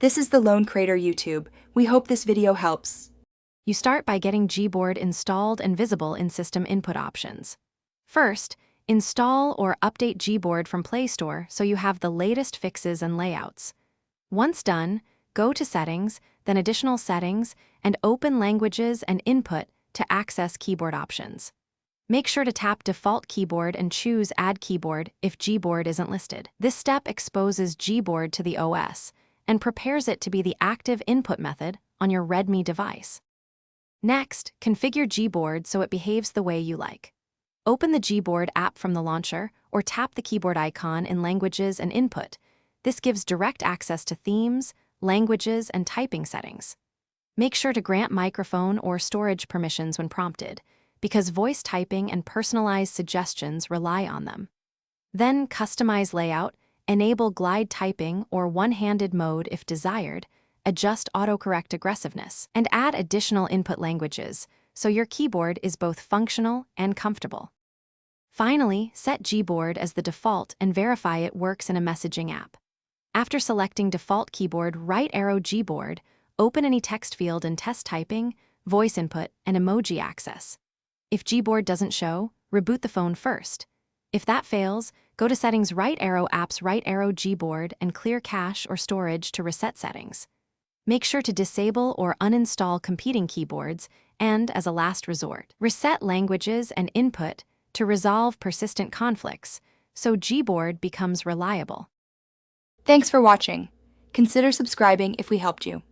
This is the Lone Crater YouTube. We hope this video helps. You start by getting Gboard installed and visible in system input options. First, install or update Gboard from Play Store so you have the latest fixes and layouts. Once done, go to Settings, then Additional Settings, and open Languages and Input to access keyboard options. Make sure to tap Default Keyboard and choose Add Keyboard if Gboard isn't listed. This step exposes Gboard to the OS and prepares it to be the active input method on your Redmi device. Next, configure Gboard so it behaves the way you like. Open the Gboard app from the launcher or tap the keyboard icon in Languages and Input. This gives direct access to themes, languages, and typing settings. Make sure to grant microphone or storage permissions when prompted, because voice typing and personalized suggestions rely on them. Then customize layout, enable glide typing or one-handed mode if desired, adjust autocorrect aggressiveness, and add additional input languages so your keyboard is both functional and comfortable. Finally, set Gboard as the default and verify it works in a messaging app. After selecting default keyboard, right-arrow Gboard, open any text field and test typing, voice input, and emoji access. If Gboard doesn't show, reboot the phone first. If that fails, go to Settings, right-arrow Apps, right-arrow Gboard, and clear cache or storage to reset settings. Make sure to disable or uninstall competing keyboards, and, as a last resort, reset languages and input to resolve persistent conflicts so Gboard becomes reliable. Thanks for watching. Consider subscribing if we helped you.